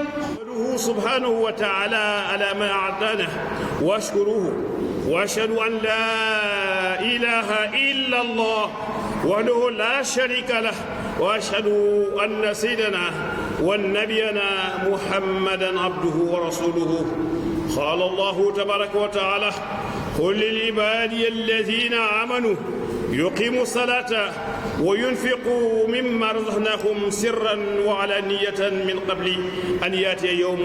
أحمده سبحانه وتعالى على ما أعطانا وأشكره وأشهد أن لا إله إلا الله وحده لا شريك له وأشهد أن سيدنا ونبينا محمدا عبده ورسوله. قال الله تبارك وتعالى: قل لعبادي الذين آمنوا يقيموا الصلاة وينفقوا مما رزقناهم سرا وعلانية من قبل أن يأتي يوم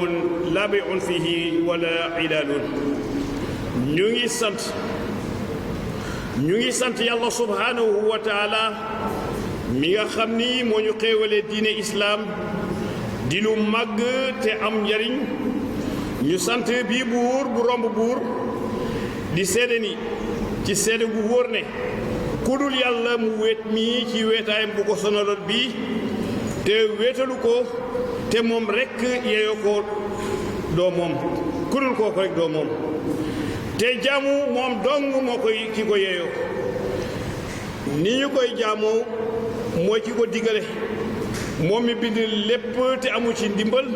لا بيع فيه ولا علال. ñu ngi sant yàlla subhanahu wa taala mi nga xam ni moo ñu xéewale diine islaam di lu màgg te am njariñ. ñu sant bii buur bu romb buur di seede ni ci seede gu wóor ne ku dul yàlla mu wéet mii ci wéetaayam bu ko sonaloon bii te wéetalu ko te moom rekk yeeyoo ko doo moom, ku dul kooku rekk doo moom, te jaamu moom dong moo koy ki ko yeeyoo. ni ñu koy jaamoo mooy ki ko digale, moom mi bind lépp te amu ci ndimbal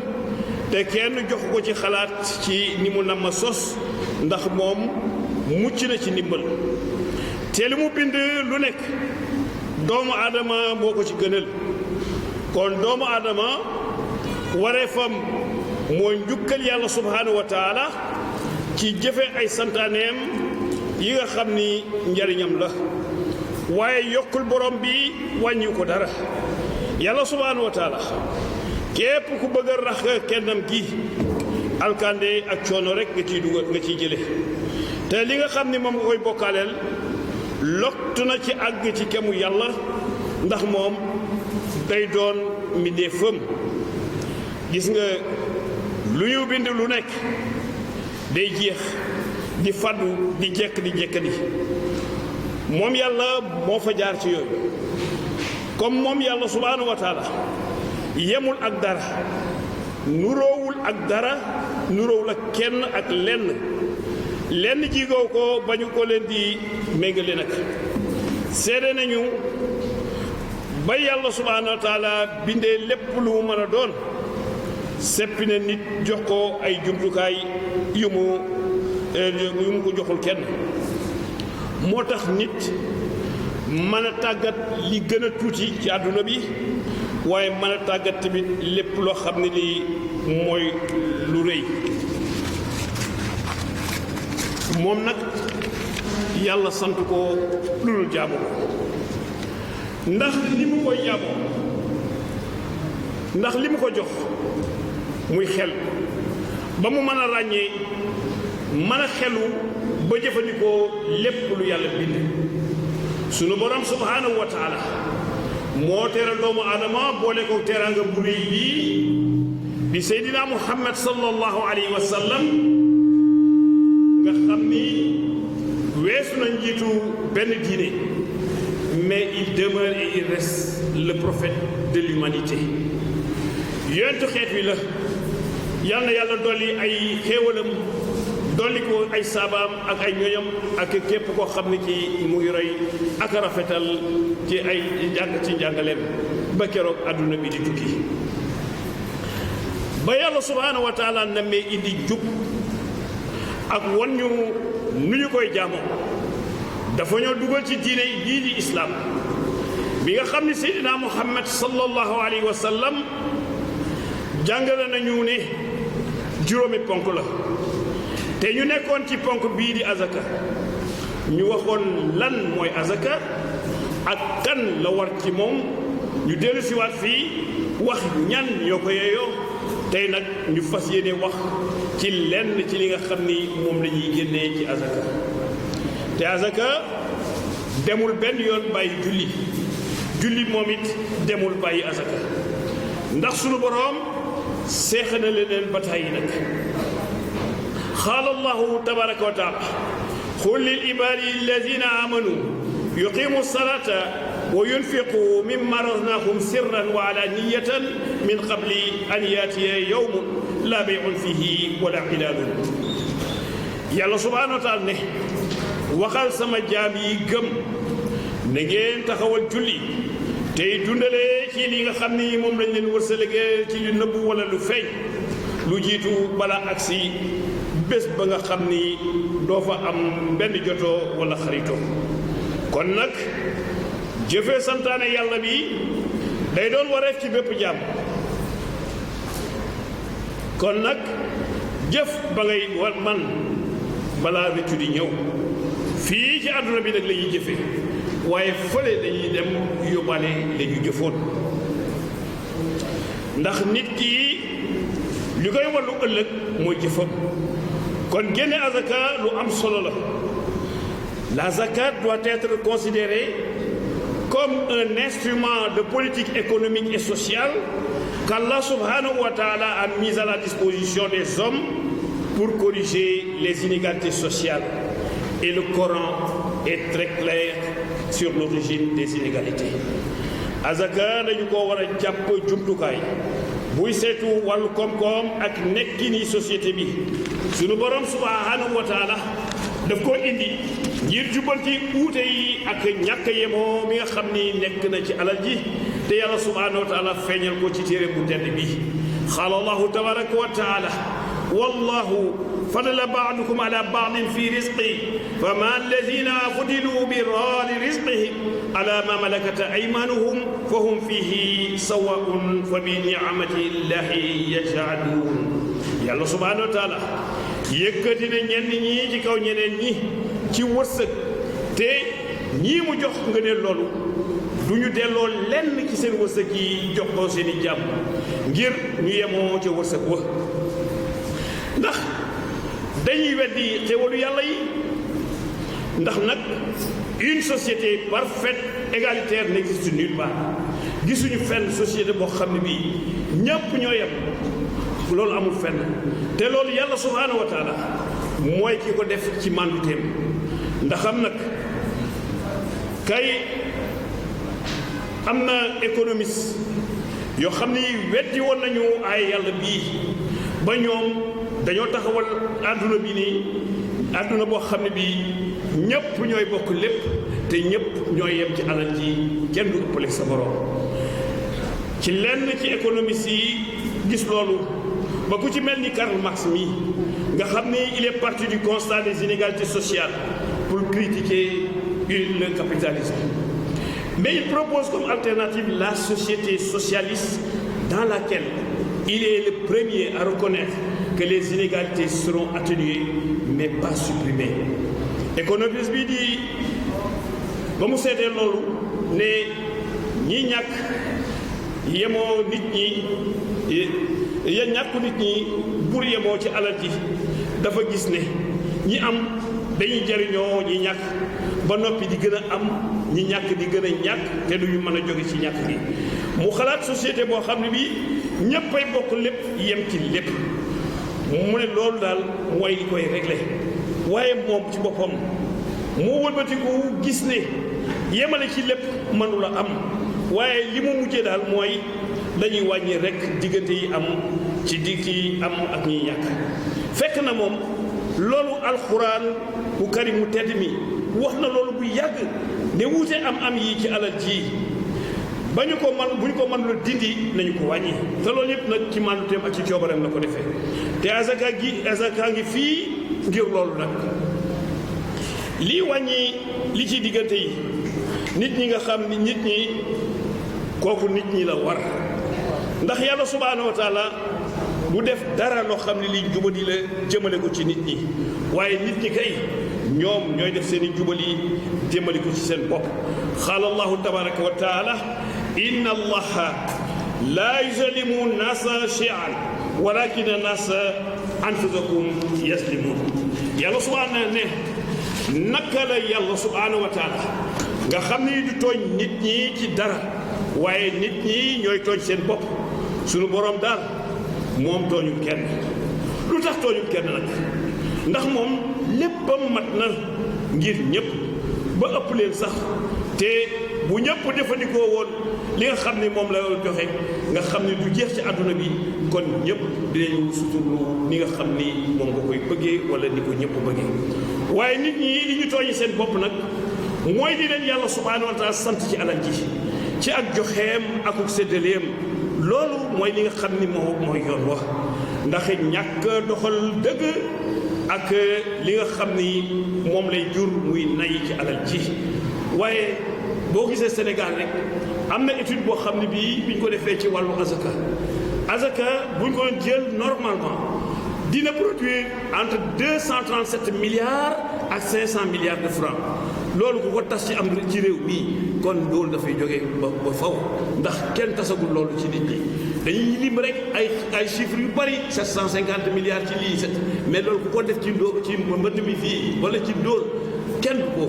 te kenn jox ko ci xalaat ci ni mu nam ma sos, ndax moom mucc na ci ndimbal. te li mu bind lu nekk doomu aadama moo ko ci gënal. kon doomu aadama wareefam moo njukkal yàlla subhanahu wa taala ci jëfe ay santaaneem yi nga xam ni njariñam la, waaye yokkul borom bi wàññi ko dara. yàlla subhanahu wa taala képp ku bëgg a rax kennam gi alkande ak coono rek nga ciy dugal nga ciy jële. te li nga xam ni moom nga koy bokkaaleel lottu na ci àgg ci kemu yàlla, ndax moom day doon mbindeefam. gis nga lu ñu bind lu nekk day jeex di faddu di jekk di jekkadi. moom yàlla moo fa jaar ci yooyu. comme moom yàlla subhanahu wa taala yemul ak dara, nuroowul ak dara, nuroowul ak kenn ak lenn jigoo ko bañu ko leen di méngale nag. seede nañu ba yàlla subhanahu wa taala bindee lépp lu mu mën a doon, seppi na nit jox ko ay jumtukaay yu mu ko joxul kenn. moo tax nit mën a tàggat li gën a tuuti ci àdduna bi, waaye mën a tàggat tamit lépp loo xam ne lii mooy lu rëy. moom nag yàlla sant ko lu dul jaamu ko, ndax li mu koy jaamoo, ndax li mu ko jox muy xel ba mu mën a ràññee, mën a xelu ba jëfandikoo lépp lu yàlla bind. sunu borom subhanahu wa taala moo teral doomu aadama boole ko teraanga bu rëy bii di seydina muhammad sallallahu alayhi wa sallam, nga xam ni weesu na njiitu benn diine, mais il demeure et il reste le prophète de l'humanité. yonentu xeet wi la. yal na yàlla dolli ay xéewalam, dolli ko ay saabaam ak ay ñoñam ak képp koo xam ne ci mu ngi roy ak rafetal ci ay ci njàngaleem ba keroog àdduna bi di tukki. ba yàlla subhanahu wa taala namee indi jub ak wan ñu nu ñu koy jaamoo, dafa ñoo dugal ci diine bii di islaam bi nga xam ne seydina muhammad sallallahu alayhi wa sallam jàngale nañu ne juróomi ponk la. te ñu nekkoon ci ponk bii di azaka, ñu waxoon lan mooy azaka ak kan la war ci moom. ñu dellu si waat fii wax ñan ñoo ko yeeyoo. tey nag ñu fas yéene wax ci lenn ci li nga xam ni moom la ñuy génnee ci azaka. te azaka demul benn yoon bàyyi julli, julli moom it demul bàyyi azaka, ndax sunu boroom seex na leen ba tàyyi nag. qaala allahu tabaraka wa taala: qul lil ibaadi alladina amanu yuqimu salata wa yunfiqu mimma razaqnahum sirran wa alaniyatan min qabli an yaatiya yawmun la bay'un fihi wala xilaalun. yàlla subhanahu wa taala ne waxal sama jaam yi gëm na ngeen taxawal julli tey dundalee ci li nga xam ni moom lañ leen wërsëgee ci lu nëbbu wala lu feeñ lu jiitu bala agsi bés ba nga xam ni doo fa am benn jotoo wala xaritoo kon nag jëfee santaane yàlla bi day doon wareef ci bépp jàmm kon nag jëf ba ngay war man balaa rëccu di ñëw fii ci àdduna bi nag la ñuy jëfe waaye fële dañuy dem yóbbaale la ñu jëfoon ndax nit ki li koy wallu ëllëg mooy jëfam kon génne azaka lu am solo la la zakat doit être considérée comme un instrument de politique économique et sociale qu'Allah subhanahu wa ta'ala a mis à la disposition des hommes pour corriger les inégalités sociales. Et le Coran est très clair sur l'origine des inégalités. azaka dañu ko war a jàpp jumtukaay buy seetu wàllu koom-koom ak nekkini société bi sunu borom subhanahu wa ta'ala daf ko indi ngir jubbanti uute yi ak ñàkk yemoo mi nga xam ni nekk na ci alal ji te yàlla subhanahu wa ta'ala feeñal ko ci téere bu tedd bi qaala allahu tabaraka wa ta'ala wallahu fadala ba'dukum ala ba'din fi rizqi fama alladhina fudilu bi radi rizqihim ala ma malakat aymanuhum fahum fihi sawa'un fa bi ni'mati llahi yaj'alun yàlla subhanahu wa ta'ala yëkkati na ñenn ñi ci kaw ñeneen ñi ci wërsëg te ñii mu jox nga ne loolu du ñu delloo lenn ci seen wërsëg yi jox ko seen i jàmm ngir ñu yemoo ca wërsëg wa ndax dañuy weddi xéwalu yàlla yi ndax nag une société parfaite égalitaire n'existe nulle part gisuñu fenn société boo xam ne bii ñépp ñoo yem loolu amul fenn te loolu yàlla subhaanahu wa taala mooy ki ko def ci mànduteem ndax am nag kay am na économiste yoo xam ni weddi woon nañu ay yàlla bii ba ñoom dañoo taxawal àdduna bi nii àdduna boo xam ne bii ñépp ñooy bokk lépp te ñépp ñooy yem ci alal ji kenn du ëppale sa borom ci lenn ci économiste yi gis loolu ba ku ci mel ni Karl Marx mi nga xam ni il est parti du constat des inégalités sociales pour critiquer le capitalisme mais il propose comme alternative la société socialiste dans laquelle il est le premier à reconnaître que les inégalités seront atténuées mais pas supprimées économiste bi di ba mu seetee loolu ne ñi ñàkk yemoo nit ñi ñàkku nit ñi bur yemoo ci alal ji dafa gis ne ñi am dañuy jariñoo ñi ñàkk ba noppi di gën a am ñi ñàkk di gën a ñàkk te duñu mën a jóge ci ñàkk gi mu xalaat société boo xam ne bii ñéppay bokk lépp yem ci lépp mu ne loolu daal mooy li koy réglé waaye moom ci boppam moo wëlbatiku gis ne yemale ci lépp mënula am waaye li mu mujjee daal mooy dañuy wàññi rek diggante yi am ci digg am ak ñiy ñàkk fekk na moom loolu alxuraan bu karim mu tedd mi wax na loolu bu yàgg ne wuute am yi ci alal ji ba ñu ko man bu ñu ko mën la dindi nañu ko wàññi te loolu yëpp nag ci mànduteem ak ci coobareem la ko defee te azaka ngi fii ngir loolu nag lii wàññi li ci diggante yi nit ñi nga xam ni nit ñi kooku nit ñi la war ndax yàlla subhaanahu wa taala du def dara loo xam ne li jubadi la jëmale ko ci nit ñi waaye nit ñi kay ñoom ñooy def seen i jubali jëmale ko ci seen bopp qaala allahu tabaraka wa taala inna allaha laa yuzlimu nasa shay'an walakina nasa anfusakum yazlimun yàlla subhaanahu ne naka la yàlla subhaanahu wa taala nga xam ne du tooñ nit ñi ci dara waaye nit ñi ñooy tooñ seen bopp sunu borom daal moom tooñul kenn lu tax tooñul kenn nag ndax moom léppam mat na ngir ñëpp ba ëpp leen sax te bu ñëpp jëfandikoo woon li nga xam ne moom la joxe nga xam ne du jeex ci àdduna bi kon ñëpp dinañu suturlu ni nga xam ni moom nga koy bëggee wala ni ko ñëpp bëggee waaye nit ñi li ñu tooñi seen bopp nag mooy di leen yàlla subhaanahu wa taala sant ci alal ji ci ak joxeem akuk séddaleem loolu mooy li nga xam ni mooy yoon wax ndax ñàkk doxal dëgg ak li nga xam ni moom lay jur muy nay ci alal ji. waaye boo gisee Sénégal rek am na étude boo xam ne bii biñ ko defee ci wàllu azaka buñ ko jël normalement dina produire entre 237 milliards ak 500 milliards de francs loolu ku ko tas ci am ci réew mii kon loolu dafay jógee ba faw ndax kenn tasagul loolu ci nit ñi dañuy lim rek ay chiffres yu bari 750 milliards ci lii set mais loolu ku ko def ci mbënd mi fii wala ci ndóol kenn du ko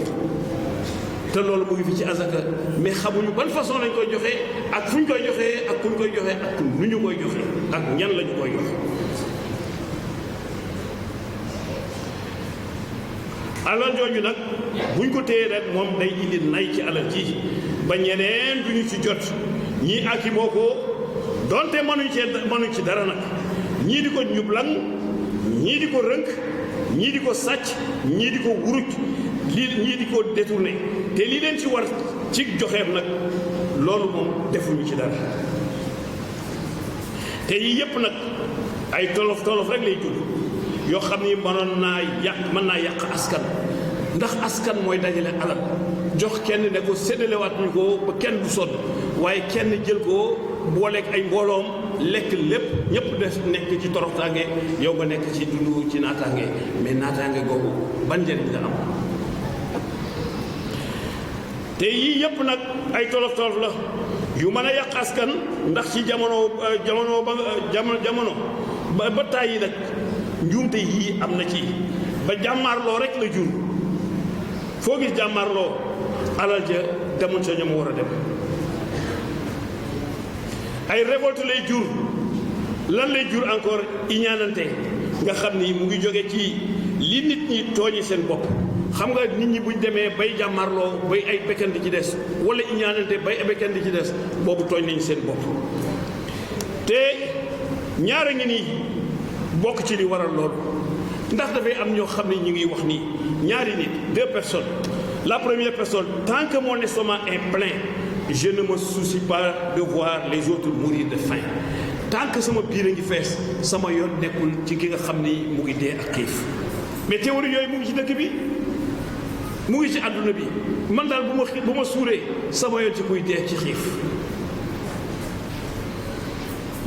te loolu mu ngi fi ci azaka mais xamuñu ban façon lañ koy joxee ak fu ñu koy joxee ak kuñ koy joxee ak nu ñu koy joxee ak ñan lañu koy joxe. alal jooju nag buñ ko téye rek moom day indi nay ci alal ji ba ñeneen duñu ci jot ñii ak yi moo ko donte mënuñ ci dara nag ñii di ko ñublang ñii di ko rënk ñii di ko sàcc ñii di ko wuruj ñii di ko détourné te li leen ci war ci joxeem nag loolu moom defuñu ci dara te yii yépp nag ay tolof rek lay judd yoo xam ni mën naa yàq askan ndax askan mooy dajale alal jox kenn ne ko séddalewaat ñu ko ba kenn du sonn waaye kenn jël ko booleeg ay mbooloom lekk lépp ñëpp def nekk ci toroxtaange yow nga nekk ci dund ci naataange mais naataange googu ban njëriñ la am. te yii yëpp nag ay tolof la yu mën a yàq askan ndax ci jamono ba tàyyi nag njuumte yii am na ci ba jàmmaarloo rek la jur foo gis jàmmaarloo alal ja demoon sa ñoom war a dem ay révolte lay jur lan lay jur encore iñaanante nga xam ni mu ngi jóge ci li nit ñi tooñi seen bopp xam nga nit ñi buñ demee bay jàmmarloo bay ay bekkan di ci des wala iñaanante bay ay bekkan di ci des boobu tooñ nañu seen bopp te ñaara ngi nii bokk ci li waral loolu ndax dafay am ñoo xam ne ñu ngi wax nii ñaari nit 2 personnes la première personne tant que mon estomac est plein je ne me soucie pas de voir les autres mourir de faim tant que sama biir a ngi fees sama yoon nekkul ci ki nga xam ni mu ngi dee ak xiif mais théorie yooyu mu ngi ci dëkk bi mu ngi ci àdduna bi man daal bu ma suuree sama yoon ci kuy dee ci xiif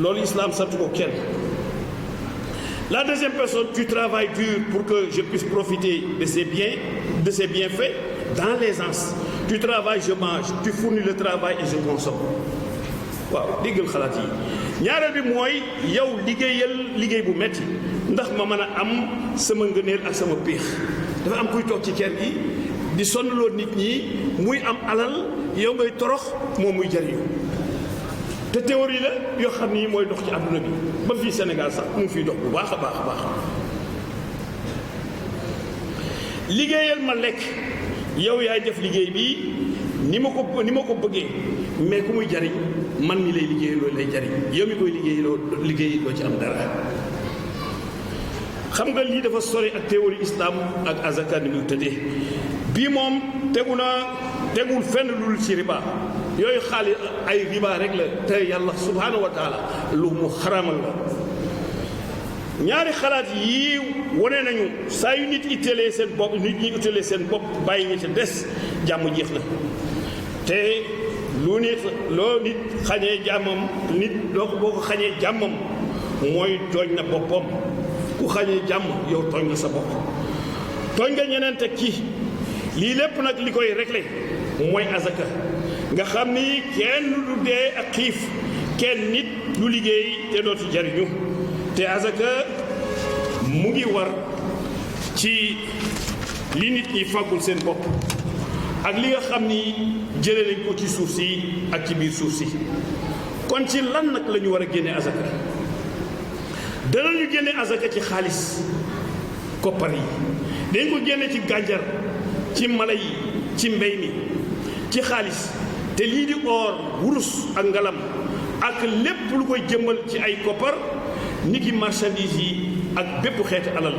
loolu islam sant ko kenn. La deuxième personne, tu travailles dur pour que je puisse profiter de ces bienfaits dans l'aisance. Tu travailles, je mange, tu fournis le travail et je consomme. waaw déggal xalaat yi ñaareel bi mooy yow liggéey bu metti ndax ma mën a am sama ngëneel ak sama péex dafa am kuy toog ci kër gi di sonnaloo nit ñi muy am alal yow ngay torox moom muy jariñu te théorie la yoo xam ni mooy dox ci àdduna bi ba fii Sénégal sax mu ngi fiy dox bu baax a baax liggéeyal ma lekk yow yaay def liggéey bi ni ma ko bëggee mais ku muy jariñ man mi lay liggéey loolu lay jariñ yow mi koy liggéey doo ci am dara xam nga lii dafa sori ak théorie islam ak azaka ni muy tëddee bii moom tegul fenn lul ci riba yooyu xaalis ay riba rek la te yàlla subhaanahu wa taala lu mu xaramal la ñaari xalaat yii wane nañu saa yu nit itteelee seen bopp nit ñi itteelee seen bopp bàyyi ñi ci des jàmm jeex na te loo nit xañee jàmmam nit boo ko xañee jàmmam mooy tooñ na boppam ku xañee jàmm yow tooñ nga sa bopp tooñ nga ñeneen teg ci lii lépp nag li koy réglé mooy azaka nga xam ni kenn du dee ak xiif kenn nit du liggéey te dootu jariñu te azaka mu ngi war ci li nit ñi fàggul seen bopp ak li nga xam ni jële nañ ko ci suuf si ak ci biir suuf si kon ci lan nag la ñu war a génne azaka danañu génne azaka ci xaalis koppar yi dañ ko génne ci gànjar ci mala yi ci mbey mi ci xaalis te lii di or wurus ak ngalam ak lépp lu koy jëmmal ci ay koppar ni ki marchandise yi ak bépp xeeti alal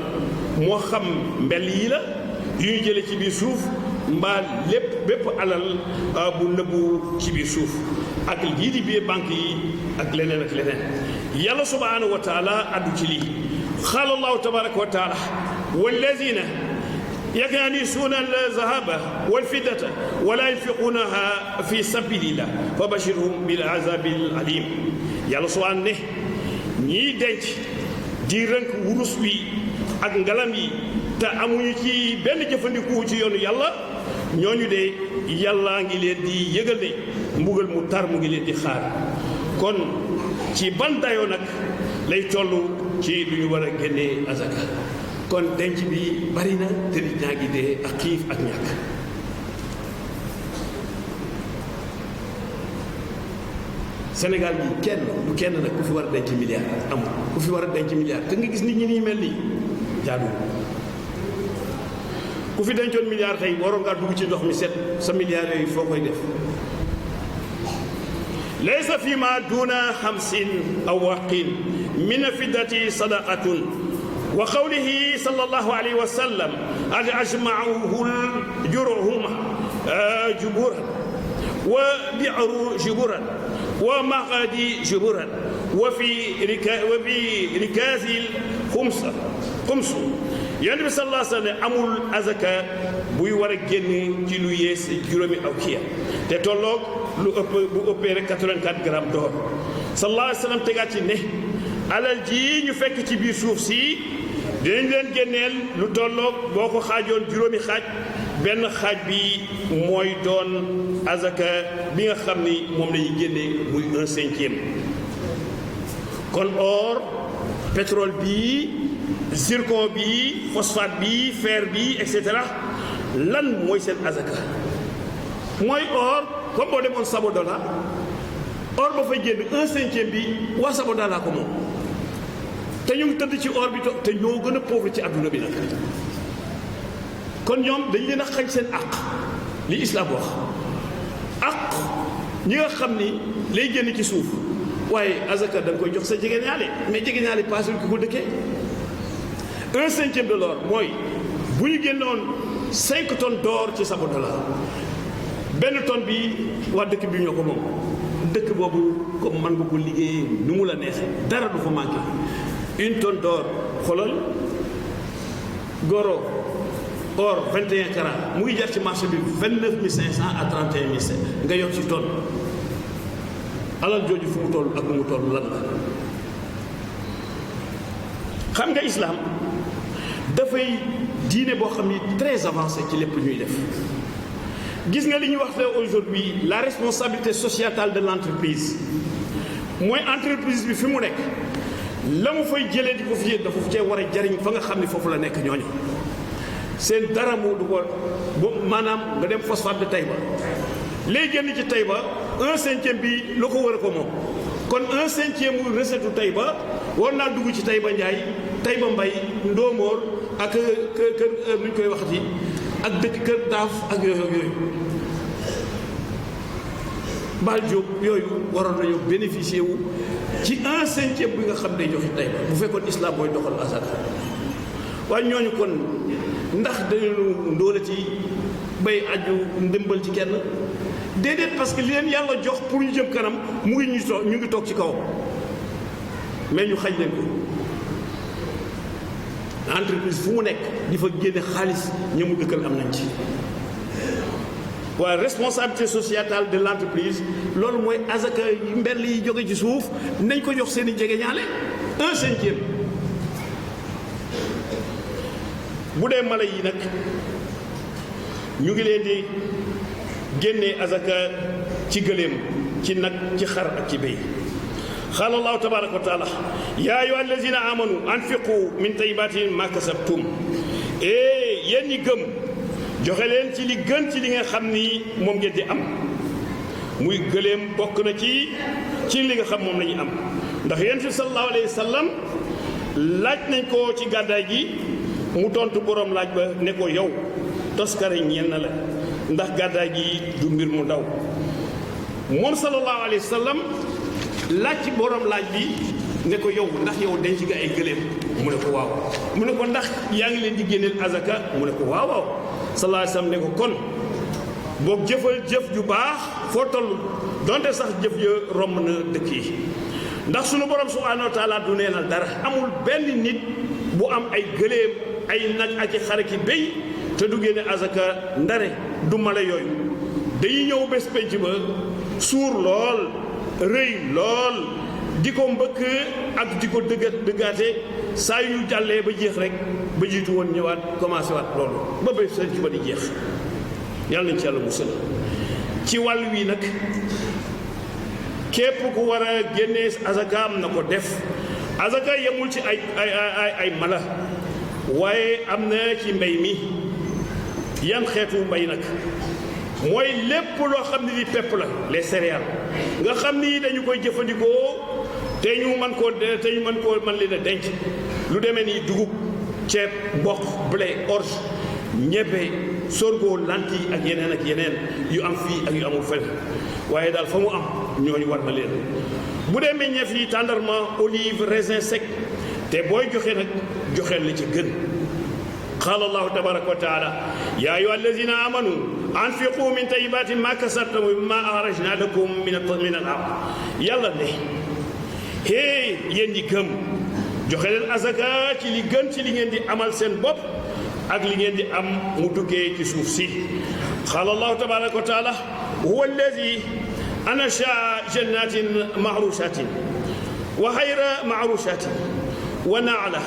moo xam mbell yi la yu ñu jële ci biir suuf mbaa bépp alal bu nëbbu ci biir suuf ak lii di biir banque yi ak leneen ak leneen yàlla subhanahu wa taala addu ci lii qaala allahu tabaraka wa taala wallazina yaknisuuna alzahaba walfiddata wala yunfiquunaha fi sabilillah fa bashirhum bil azabil alim yàlla subhanahu ne ñiy denc di rënk wurus wi ak ngalam yi te amuñu ci benn jëfandiku ci yoonu yàlla ñooñu de yàlla ngi leen di yëgal ne mbugal mu tar mu ngi leen di xaar kon ci ban dayoo nag lay toll ci lu ñu war a génnee azaka kon denc bi bari na te nit ñaa ngi dee ak xiif ak ñàkk Sénégal bi kenn nag ku fi war a denc milliard amul ku fi war a denc milliard te nga gis nit ñi nii mel nii jaadu ku fi dencoon milliard tey waroon ngaa dugg ci ndox mi set sa milliard yooyu foo koy def laysa fi ma duna 50 awaqin min fiddati sadaqatun wa qawlihi sallallahu alayhi wa sallam an ajma'uhu jurhuma juburan wa bi'ru juburan wa maqadi juburan wa fi rikazi xumsa yonent bi sallallahu alayhi wa sallam amul azaka buy war a génn ci lu yees juróomi aw kiya te tolloog lu ëpp bu ëppee rek 84 grammes d'or sallallahu alayhi wa sallam tegaat ci ne alal ji ñu fekk ci biir suuf si dinañ leen génneel lu tolloog boo ko xaajoon juróomi xaaj benn xaaj bi mooy doon azaka bi nga xam ni moom la ñuy génnee muy 1/5 kon or pétrole bi zircon bi phosphate bi fer bi et cetera lan mooy seen azaka mooy or comme boo demoon Sabodala or ba fay génn 1/5 bi waa Sabodala ko moom te ñu ngi tëdd ci or bi te ñoo gën a pauvre ci adduna bi nag kon ñoom dañ leen a xañ seen àq li islam wax àq ñi nga xam ni lay génn ci suuf waaye azaka da nga koy jox sa jegeñaale mais jegeñaale paase ki ko dëkkee 1/5 de l'or mooy bu ñu génnoon 5 tonnes d'or ci Sabodala benn tonne bi waa dëkk bi ñoo ko moom dëkk boobu comme man nga ko liggéeyee nu mu la neexee dara du fa manqué 1 tonne d'or xoolal goro or 21 carats mu ngi jar ci marché bi 29 500 à 31 500 nga yor ci tonne alal jooju fu mu toll ak nu mu toll lan la xam nga islam dafay diine boo xam ni très avancé ci lépp ñuy def gis nga li ñuy wax aujourd'hui la responsabilité sociétale de l'entreprise mooy entreprise bi fi mu nekk la mu fay jëlee di ko fi dafa cee war a jariñ fa nga xam ni foofu la nekk ñooñu seen dara moo du ko maanaam nga dem phosphate de Taïba léegi génn ci Taïba 1/5 bi la ko war a ko moom kon 1/5 recette Taïba war naa dugg ci Taïba Njaay Taïba Mbay Ndóomóor ak kër nu ñu koy waxati ak dëkk kër daaf ak yooyu Baal Jóob yooyu waroon nañu bénéficier wu ci 1/5 bi nga xam day joxe Taïba bu fekkoon islam mooy doxal azaka waaye ñooñu kon ndax dañu ndóolati bay aju ndimbal ci kenn déedéet parce que li leen yàlla jox pour ñu jëm kanam mu ngi ñu ngi toog ci kaw mais ñu xañ leen ko entreprise fu mu nekk di fa génne xaalis ña mu dëkkal am nañ ci waaye responsabilité sociétale de l'entreprise loolu mooy azaka yi mbell yi jóge ci suuf nañ ko jox seen i jegeñaale 1/5 bu dee mala yi nag ñu ngi leen di génnee azaka ci gëléem ci nag ci xar ak ci béy qaala allahu tabaraka wa taala yaa ayyuha allazina amanu anfiqu min tayyibati ma kasabtum yéen ñi gëm joxe leen ci li gën ci li nga xam ni moom ngeen di am muy gëléem bokk na ci li nga xam moom la ñuy am ndax yonent bi sallallahu alayhi wa sallam laaj nañ ko ci gàddaay gi mu tontu borom laaj ba ne ko yow toskare ñeel na la ndax gàddaay gi du mbir mu ndaw moom sallallahu alayhi wa sallam laaj ci borom laaj bi ne ko yow ndax yow denc nga ay gëléem mu ne ko waaw mu ne ko ndax yaa ngi leen di génneel azaka mu ne ko waaw waaw sallallahu alayhi wa sallam ne ko kon boog jëfal jëf ju baax foo toll donte sax jëf ja romb na dëkk yi ndax sunu borom subhanahu wa taala du neenal dara amul benn nit bu am ay gëléem ay nag ak i xar ki béy te du génne azaka ndare du mala yooyu dañuy ñëw bés penc ba suur lool rëy lool di ko mbëkk ak di ko dëggaate saa yu ñu jàllee ba jeex rek ba jiitu woon ñëwaat commencé waat loolu ba bés penc ba di jeex yàlla nañ ci yàlla musal ci wàll wi nag képp ku war a génnee azakaam na ko def azaka yemul ci ay mala waaye am na ci mbay mi yan xeetu mbay nag mooy lépp loo xam ne di pepp la les céréales nga xam ni dañu koy jëfandikoo te ñu mën leen a denc lu demee ni dugub ceeb mboq blé orge ñebbe sorgho lentille ak yeneen yu am fii ak yu amul fenn waaye daal fa mu am ñooñu war na leen bu dee meññeef yi tàndarma olive raisin sec te booy joxe nag joxeel la ci gën qaala allahu tabaraka wa taala ya ayyuha allazina amanu anfiqu min tayyibati ma kasabtum wa mimma akhrajna lakum min al-ard yàlla ne hey yéen ñi gëm joxe leen azaka ci li gën ci li ngeen di amal seen bopp ak li ngeen di am mu duggee ci suuf si qaala allahu tabaraka wa taala huwa allazi ansha jannatin ma'rushatin wa ghayra ma'rushatin wa na'la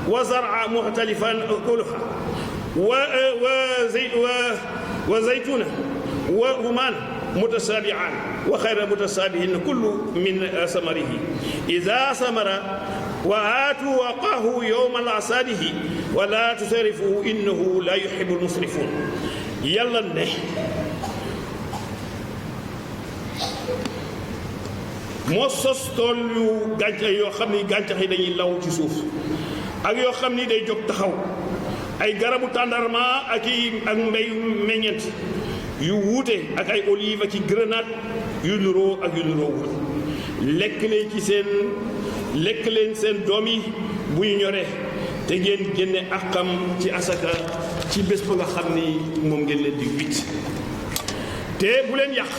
wa zar'a mukhtalifan ukuluha wa zaytuna wa rumman mutasabi'an wa ghayra mutasabihin kullu min samarihi idha samara wa aatu waqahu yawma hasadihi wa la tusrifu innahu la yuhibbul musrifin yàlla ne moo sos tool yu gàncax yoo xam ni gàncax yi dañuy law ci suuf ak yoo xam ni day jóg taxaw ay garabu tàndarma ak mbéyu meññeent yu wuute ak ay olive ak i grenade yu nuroo ak yu nuroo wul lekk leen seen doom yi bu ñu ñoree te ngeen génne àqam ci asaka ci bés ba nga xam ni moom ngeen leen di witt te bu leen yàq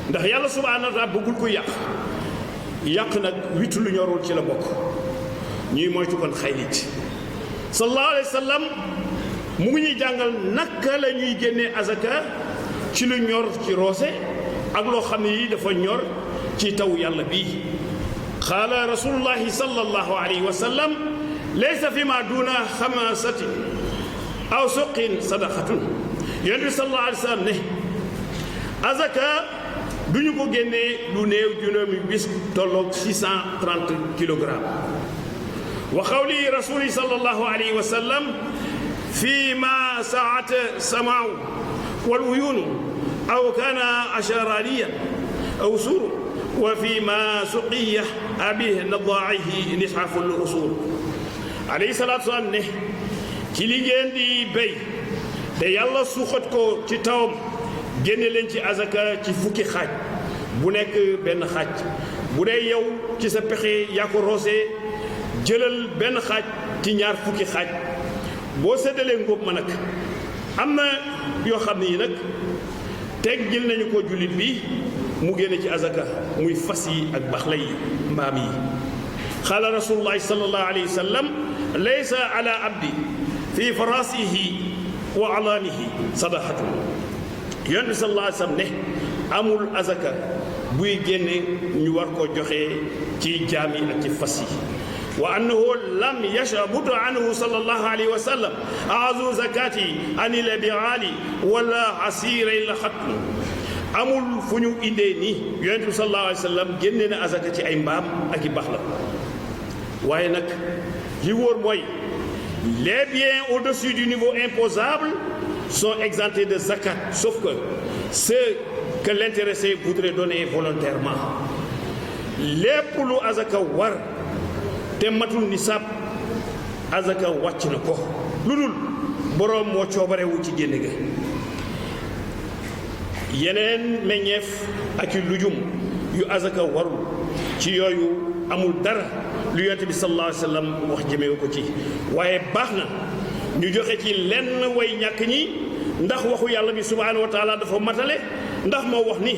ndax yàlla subhaanahu wa taala bëggul ko yàq nag witt lu ñorul ci la bokk ñuy moytu kon xaylit sallallahu alayhi wa sallam mu ngi ñuy jàngal naka la ñuy génnee azaka ci lu ñor ci roose ak loo xam ne yi dafa ñor ci taw yàlla bii qaala rasulullahi sallallahu alayhi wa sallam laysa fi ma duna xamasatin aw suqin sadaqatun yonent bi sallallahu alayhi wa sallam ne azaka duñu ko génnee lu néew juróomi bis tolloog 630 kilogrammes wa qawli rasuli sallallahu alayhi wa sallam fi ma saat samau wal uyunu aw kana asharaliyan aw suru wa fi ma suqiya abi nadaihi nishafu l usul alayhi salatu wasalam ne ci li ngeen di béy te yàlla suuxat ko ci tawam génne leen ci azaka ci fukki xaaj bu nekk benn xaaj bu dee yow ci sa pexe yaa ko roosee jëlal benn xaaj ci ñaar fukki xaaj boo séddalee ngóob ma nag am na yoo xam ne yi nag teg jël nañu ko jullit bi mu génne ci azaka muy fas yi ak baxla yi mbaam yi qaala rasulullahi sallallahu alayhi wa sallam laysa ala abdi fi farasihi wa alaanihi sadaqatun yonent bi sallallahu alayhi wa sallam ne amul azaka buy génne ñu war ko joxe ci jaam yi ak ci fas yi wa annahu lam yashbut anhu sallallahu alayhi wa sallam aazu zakati anil bi'ali wala asira la xatm amul fu ñu indee nii yonent bi sallallahu alayhi wa sallam génne na azaka ci ay mbaam ak i bax la waaye nag li wóor mooy les biens au-dessus du niveau imposable sont exemptés de zakat sauf que ceux que l'intéressé voudrait donner volontairement lépp lu azaka war te matul nisaab azaka wàcc na ko lu dul boroom moo coobarewu ci génne ga yeneen meññeef ak i lujum yu azaka warul ci yooyu amul dara lu yonent bi sallallahu alayhi wa sallam wax jëmewu ko ci waaye baax na ñu joxe ci lenn way ñàkk ñi ndax waxu yàlla bi subhaanahu wa taala dafa matale ndax moo wax ni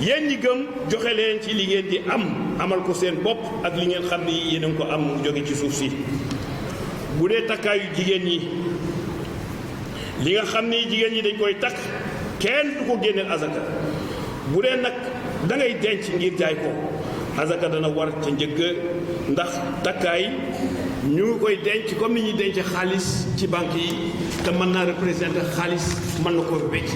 yéen ñi gëm joxe leen ci li ngeen di amal ko seen bopp ak li ngeen xam ni yéen a ngi ko am mu jóge ci suuf si. bu dee takkaayu jigéen ñi li nga xam ni jigéen ñi dañ koy takk kenn du ko génneel azaka bu dee nag da ngay denc ngir jaay ko azaka dana war ca njëgg ndax takkaay ñu ngi koy denc comme ni ñuy denc xaalis ci banque yi te mën naa représenter xaalis mën na ko wecc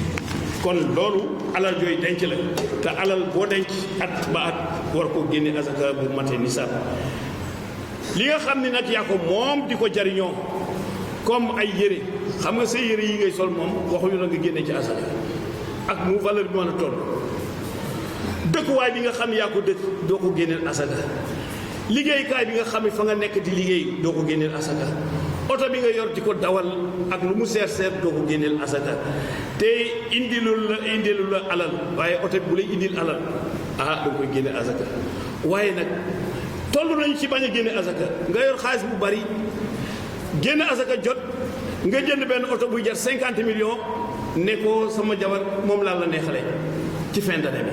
kon loolu alal jooy denc la te alal boo denc at ba at war ko génne azaka bu matee nisaab li nga xam ni nag yaa ko moom di ko jariñoo comme ay yére xam nga sa yére yi ngay sol moom waxuñu la nga génne ci azaka ak mu valeur bi mën a toll dëkkuwaay bi nga xam yaa ko dëkk doo ko génneel asaka liggéeykaay bi nga xam ne fa nga nekk di liggéey doo ko génneel asaka oto bi nga yor di ko dawal ak lu mu seer seer doo ko génneel asaka te indilul la alal waaye oto bi bu lay indil alal da nga koy génneel asaka waaye nag toll nañu ci bañ a génne asaka nga yor xaalis bu bari génne asaka jot nga jënd benn oto buy jar 50 millions ne ko sama jabar moom laa la neexale ci fin d'année bi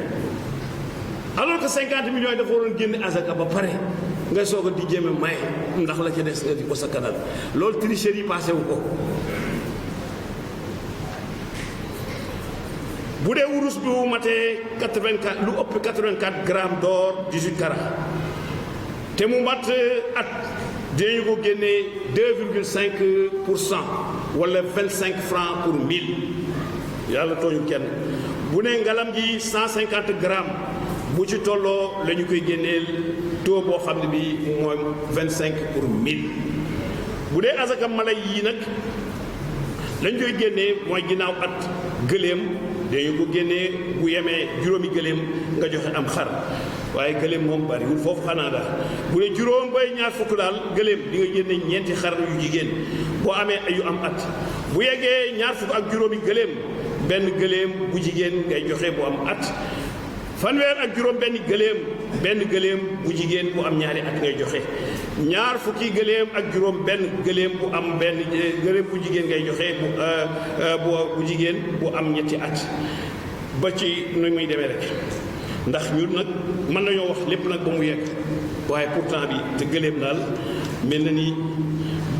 alors que 50 millions yi dafa waroon génne azaka ba pare ngay soog a di jéem a maye ndax la ca des nga di ko sakkanal loolu tricherie yi passé wu ko. bu dee wurus bi wu matee 84 lu ëpp 84 grammes d'or 18 carats te mu mat at dinañu ko génnee 2,5% wala 25 francs pour 1000 yàlla tooñu kenn bu ne ngalam ji 150 grammes. bu ci tolloo la ñu koy génneel taux boo xam ne bi mooy 25 pour 1000 bu dee azaka mala yii nag lañ koy génnee mooy ginnaaw at gëléem dañu ko génnee bu yemee juróomi gëléem nga joxe am xar waaye gëléem moom bariwul foofu xanaa daal bu dee juróom bay ñaar fukk daal gëléem di nga génne ñeenti xar yu jigéen boo amee yu am at bu yeggee ñaar fukk ak juróomi gëléem benn gëléem bu jigéen ngay joxe bu am at fanweer ak juróom benn gëléem bu jigéen bu am ñaari at ngay joxe ñaar fukki gëléem ak juróom benn gëléem bu am benn gëléem bu jigéen ngay joxe bu jigéen bu am ñetti at ba ci nu muy demee rek ndax ñun nag mën nañoo wax lépp nag ba mu yegg waaye pourtant bi te gëléem daal mel na ni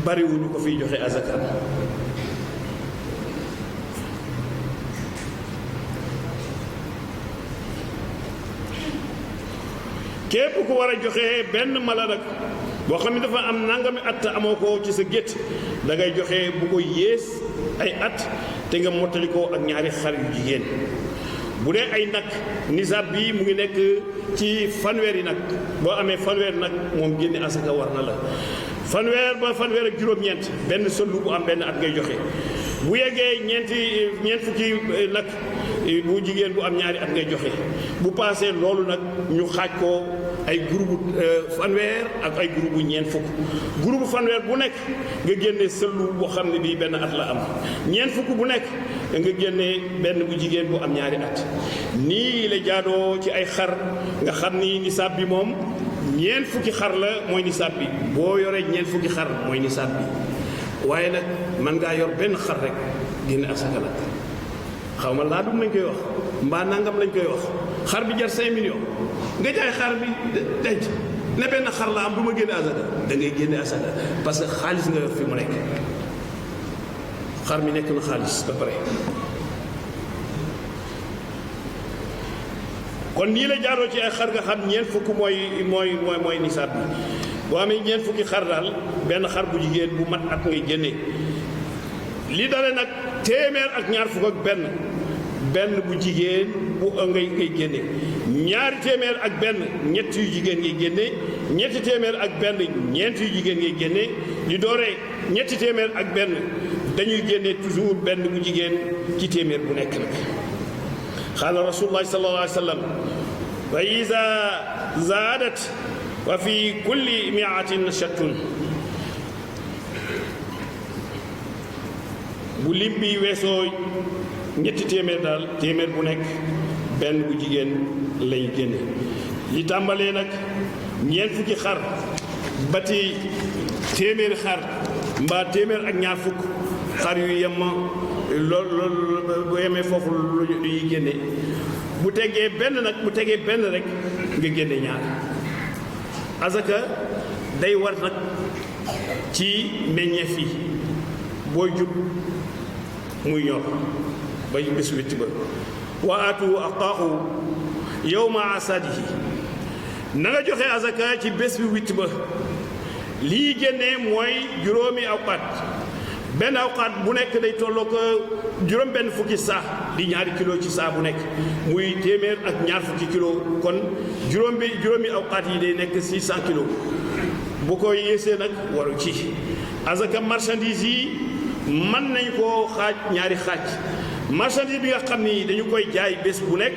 bariwuñu ko fiy joxe azaka képp ku war a joxe benn mala nag boo xam ne dafa am nangami at amoo ko ci sa gétt da ngay joxe bu ko yées ay at te nga mottali ko ak ñaari xar yu jigéen bu dee ay nag nisaab bi mu ngi nekk ci fanweeri nag boo amee fanweer nag moom génne asaka war na la fanweer ba fanweer ak juróom-ñeent benn sëllu bu am benn at ngay joxe bu yeggee ñeent fukki nag bu jigéen bu am ñaari at ngay joxe bu paasee loolu nag ñu xaaj ko ay groupe fanweer ak ay groupe ñeent fukk groupe fanweer bu nekk nga génne sëllu boo xam ne bii benn at la am ñeent fukk bu nekk nga génne benn bu jigéen bu am ñaari at nii la jaadoo ci ay xar nga xam ni nisaab bi moom ñeent fukki xar la mooy nisaab bi boo yoree ñeent fukki xar mooy nisaab bi waaye nag man ngaa yor benn xar rek génne asaka la xaw ma laadum lañ koy wax mbaa nangam lañ koy wax xar bi jar 5 millions nga jaay xar bi denc ne benn xar la am du ma génne asaka da ngay génne asaka parce que xaalis nga yor fi mu nekk xar mi nekk na xaalis ba pare. kon nii la jaaroo ci ay xar nga xam ñeent fukk mooy nisaab bi boo amee ñeent fukki xar daal benn xar bu jigéen bu mat at ngay génne li dale nag téeméer ak ñaar fukk ak benn bu jigéen bu ngay génne ñaari téeméer ak benn ñett yu jigéen ngay génne ñetti téeméer ak benn ñeent yu jigéen ngay génne di dooree ñetti téeméer ak benn dañuy génne toujours benn bu jigéen ci téeméer bu nekk nag xaala rasulullahi sallallahu alayhi wa sallam wa iza zaadat wa fi kulli miatin shattun bu lim bi weesoo ñetti téeméer daal téeméer bu nekk benn bu jigéen lay génne li tàmbalee nag ñeent fukki xar ba ci téeméeri xar mbaa téeméer ak ñaar fukk xar yu yem loolu bu yemee foofu lu ñuy génne bu tegee benn rek nga génne ñaar. azaka day war nag ci meññeef yi booy jub muy ñor ba bés witti ba wa aatu aqaahu yawma asadihi na nga joxe azaka ci bés bi witti ba lii génnee mooy juróomi awqaat benn awqaat bu nekk day tolloo ko juróom benn fukki saa di ñaari kilo ci saa bu nekk muy téeméer ak ñaar fukki kilo kon juróomi awqaat yi day nekk 600 kilos bu ko yéesee nag waru ci azaka marchandise yi mën nañ koo xaaj ñaari xaaj marchandise bi nga xam ni dañu koy jaay bés bu nekk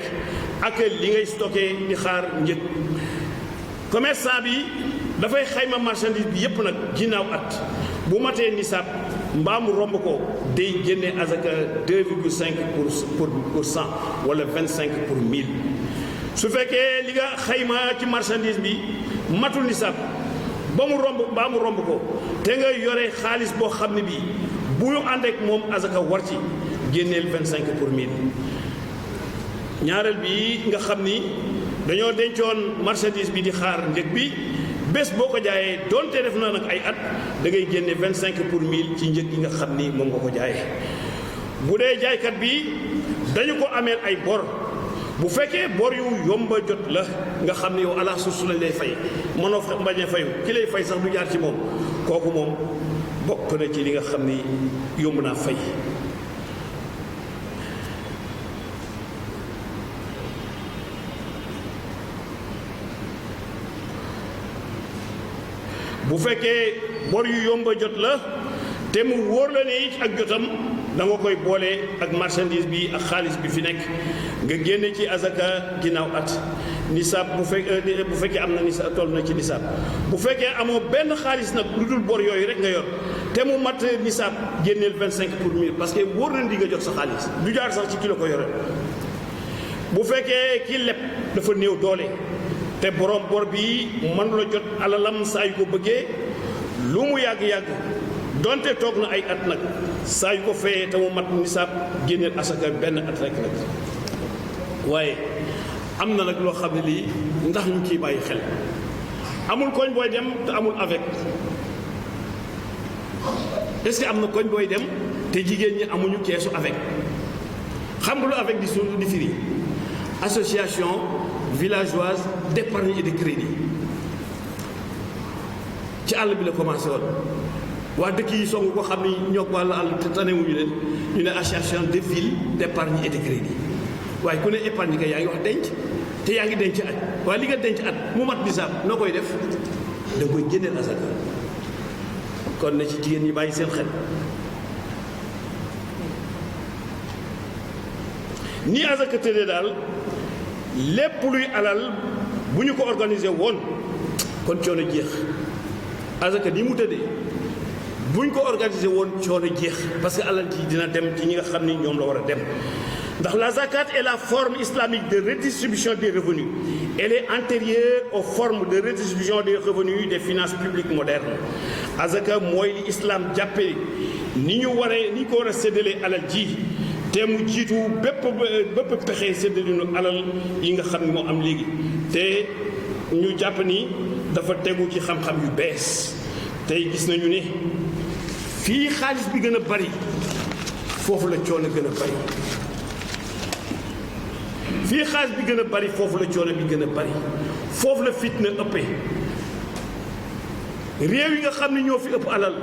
ak li ngay stocké di xaar njëg commerçant bi dafay xayma marchandise bi yépp nag ginnaaw at bu matee nisaab mbaa mu romb ko day génne azaka 2,5 pour cent wala 25 pour 1000 su fekkee li nga xayma ci marchandise bi matul nisaab ba mu romb ko te nga yore xaalis boo xam ne bii bu ñu ànd ak moom azaka war ci génneel 25 pour 1000 ñaareel bi nga xam ni dañoo dencoon marchandise bi di xaar njëg bi bés boo ko jaayee donte def na nag ay at da ngay génne 25 pour 1000 ci njëg gi nga xam ni moom nga ko jaayee bu dee jaaykat bi dañu ko ameel ay bor bu fekkee bor yu yomba jot la nga xam ne yow ala suuf lañ lay fay mënoo bañ a fayu ki lay fay sax du jaar ci moom kooku moom bokk na ci li nga xam ni yomb naa fay. bu fekkee bor yu yomba jot la te mu wóor la ne ak jotam da nga koy boole ak marchandise bi ak xaalis bi fi nekk nga génne ci azaka ginnaaw at nisaab bu fekkee am na nisaab toll na ci nisaab bu fekkee amoo benn xaalis nag lu dul bor yooyu rek nga yor te mu mat nisaab génneel 25 pour 1000 parce que wóor na di nga jot sa xaalis du jaar sax ci kilo ko yore bu fekkee ki leb dafa néew doole te borom bor bi mën la jot alalam saa yu ko bëggee lu mu yàgg-yàgg donte toog na ay at nag saa yu ko fayee te mu mat nisaab génneel asaka benn at rek nag waaye am na nag loo xam ne lii ndax ñu ciy bàyyi xel amul koñ booy dem te amul avec est-ce que am na koñ booy dem te jigéen ñi amuñu keesu avec xam nga lu avec di firi association villageoise d'épargne et de crédit ci àll bi la commencé woon waa dëkk yi song ko xam ni ñoo ko wàllu àll te tanewuñu leen ñu ne association de ville d'épargne et de crédit waaye ku ne épargne kay yaa ngi wax denc te yaa ngi denc at waaye li nga denc at mu mat nisaab noo koy def da nga koy génneel asaka kon na ci jigéen ñi bàyyi seen xel nii asaka tëddee daal lépp luy alal bu ñu ko organisé woon kon coono jeex asaka ni mu tëddee bu ñu ko organisé woon coono jeex parce que alal ji dina dem ci ñi nga xam ni ñoom la war a dem ndax la zakat est la forme islamique de redistribution des revenus. Elle est antérieure aux formes de redistribution des revenus des finances publiques modernes. azaka mooy li islam jàppee ni ñu ko war a séddalee alal ji te mu jiitu bépp pexe séddalinu alal yi nga xam ne moo am léegi te ñu jàpp ni dafa tegu ci xam-xam yu bees tey gis nañu ne fii xaalis bi gën a bari foofu la coono gën a bari fii xaalis bi gën a bari foofu la coono bi gën a bari foofu la fitna ëppee réew yi nga xam ne ñoo fi ëpp alal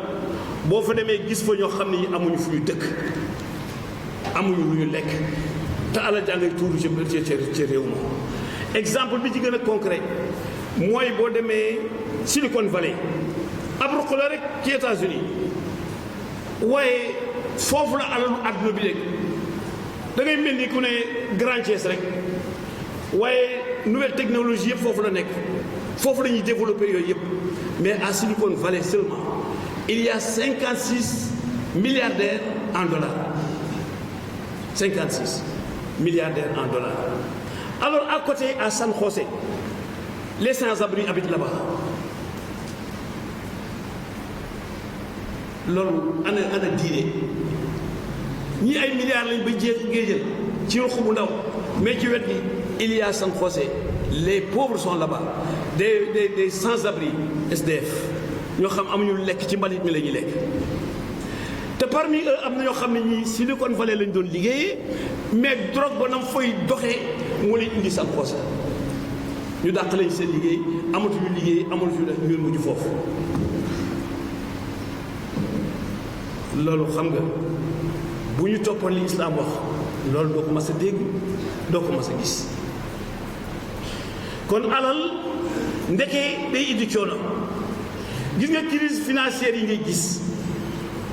boo fa demee gis fa ñoo xam ne amuñu fu ñu dëkk amuñu lu ñu lekk te alal jàngay tuuru ci réew ma exemple bi ci gën a concret mooy boo demee Silicon Valley ab ruq la rek ci États-Unis waaye foofu la alalu àdduna bi rek da ngay mel ni ku ne Grand Thiès rek waaye nouvelle technologie yëpp foofu la nekk foofu la ñuy développer yooyu yëpp mais à Silicon Valley seulement il y a 56 milliardaires en dollars 56 milliardaires en dollars alors à côté à San José les sans-abri habitent là-bas loolu ana diine ñii ay milliards lañ ba géejal ci ruq bu ndaw mais ci wet gi il y a San José les pauvres sont là-bas des sans-abri SDF ñoo xam amuñu lekk ci mbalit mi la ñuy lekk te parmi eux am na ñoo xam ne ñii Silicon Valley lañ doon liggéeyee mais drogue ba nam fay doxee moo leen indi San José ñu dàq lañ seen liggéey amatuñu liggéey amatuñu def ñun mujj foofu loolu xam nga bu ñu toppoon li islaam wax loolu doo ko mas a dégg doo ko mas a gis kon alal ndekee day indi coono gis nga crise financière yi ngay gis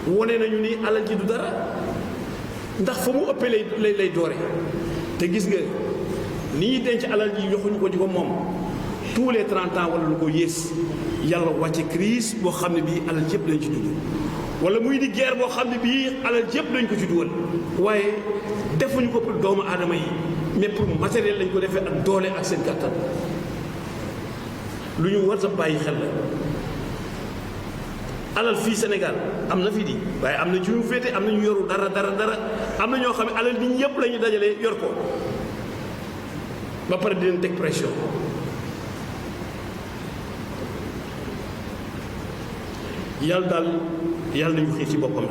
wone nañu ni alal ji du dara ndax fa mu ëppee lay doore te gis nga ni ñuy denc alal ji yoxuñu ko di ko moom tous les 30 ans wala lu ko yées yàlla wàcce crise boo xam ne bii alal yëpp lañ ci dugg wala muy di guerre boo xam ne bii alal yëpp lañ ko ci dugal waaye defuñu ko pour doomu aadama yi mais pour matériel lañ ko defee ak doole ak seen kàttan lu ñu war a bàyyi xel la alal fii Sénégal am na fi di waaye am na ci ñu féete am na ñu yoru dara am na ñoo xam ne alal nit ñëpp la ñu dajale yor ko ba pare di leen teg pression yàlla nañu xiir ci boppam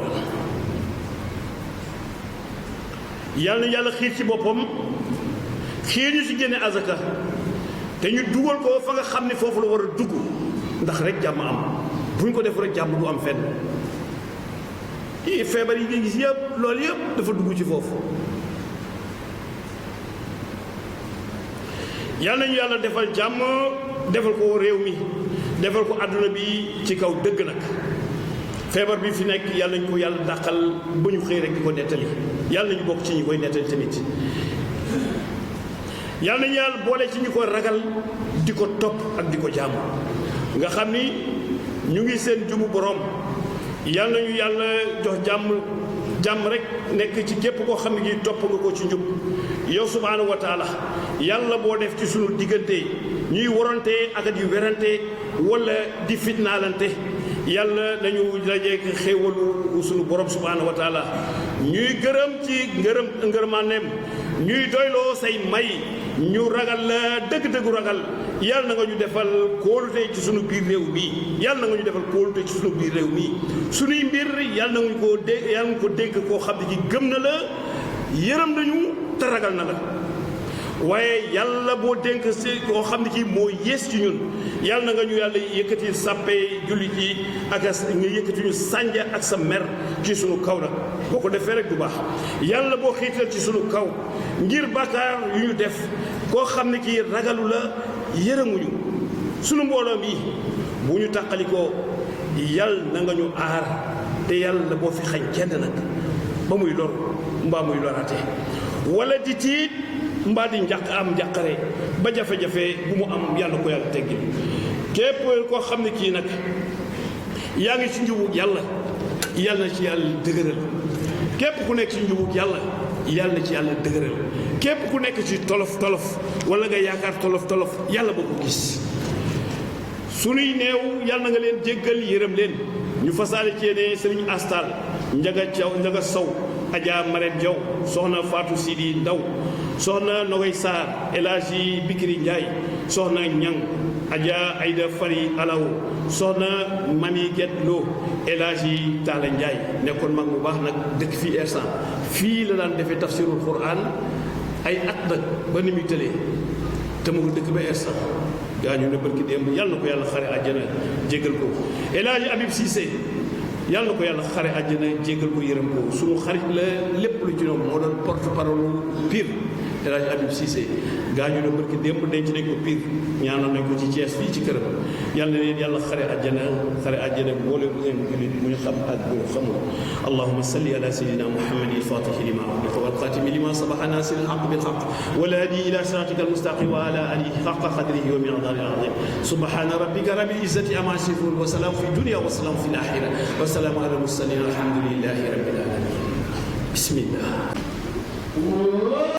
daal yàlla xiir ci boppam xiir ñu ci génne azaka te ñu dugal ko fa nga xam ne foofu la war a dugg ndax rek jàmm am bu ñu ko def rek jàmm du am fenn feebar yi ngay gis yëpp loolu yëpp dafa dugg ci foofu yàlla nañu yàlla defal jàmm defal ko réew mi defal ko àdduna bi ci kaw dëgg nag feebar bi fi nekk yàlla nañu ko yàlla dàqal ba ñu xëy rek di ko nettali yàlla nañu bokk ci ñi koy nettali tamit yàlla nañu yàlla boole ci ñi ko ragal di ko topp ak di ko jàmm nga xam ni ñu ngi seen jubu borom yàlla nañu yàlla jox jàmm rek nekk ci képp koo xam ne gi topp nga ko ci njub yow subhaanahu wa taala yàlla boo def ci sunu diggante ñuy warante ak di werante wala di fitnaalante yàlla nañu dajeek xéewalu sunu borom subhaanahu wa taala ñuy gërëm ci ngërmaaneem ñuy doyloo say may ñu ragal la dëgg-dëggu ragal yàlla na nga ñu defal kóolute ci sunu biir réew mi yàlla na nga ñu defal kóolute ci sunu biir réew mi sunuy mbir yàlla na nga ko dégg koo xam ne ji gëm na la yërëm nañu te ragal na la waaye yàlla boo dénk si koo xam ne kii moo yées ci ñun yàlla na nga ñu yàlla yëkkati sàppe jullit yi ak nga yëkkati ñu sànja ak sa mer ci sunu kaw nag boo ko defee rek du baax yàlla boo xiital ci sunu kaw ngir bàkkaar yu ñu def koo xam ne kii ragalu la yërëmuñu sunu mbooloo mi bu ñu tàqalikoo yàlla na nga ñu aar te yàlla boo fi xañ kenn nag ba muy lor mbaa muy loraate wala di tiit mbaa di njàqare ba jafe-jafe bu mu am yàlla ko yàlla teggil képp koo xam ne kii nag yaa ngi ci njubug yàlla yàlla na ci yàlla dëgëral képp ku nekk ci njubug yàlla yàlla na ci yàlla dëgëral képp ku nekk ci tolof wala nga yaakaar tolof yàlla boo ko gis sunuy néew yàlla na nga leen jéggal yërëm leen ñu fasaale ci yéene sëriñ Astal Njaga Sow Adja Maret Diaw soxna Fatou Sidi Ndaw soxna Nogoy Sarr El Hadji Bikiri Ndiaye soxna Ñang Adja Aïda Fari Alaw soxna Mami Guet Lo El Hadji Talla Ndiaye nekkoon mag mu baax nag dëkk fii Ersan fii la daan defee tafsirul Quran ay at nag ba ni muy tëlee te mu ngi dëkk ba Ersan gaañu ne barki démb yàlla na ko yàlla xare àjjana jéggal ko El Hadji Habib Cissé yàlla na ko yàlla xare àjjana jéggal ko yërëm ko suñu xarit la lépp lu ci ñoom moo doon porte parole Pire El Hadji Habib Cissé gaañu na barki démb denc nañ ko Pire ñaanal nañ ko ci Thiès fii ci këram yàlla na leen yàlla xare àjjana boole bu ngeen jullit bu ñu xam ak bu ñu xamul allahumma salli ala sayyidina muhammadin al-fatihi lima ughliqa wal khatimi lima sabaqa nasiril haqqi bil haqq wal hadi ila siratika al-mustaqim wa ala alihi haqqa qadrihi wa miqdarihi al-azim subhana rabbika rabbil izzati amma yasifun wa salamun fi dunya wa salamun fil akhirah wa salamun ala al-mursalin alhamdulillahi rabbil alamin bismillah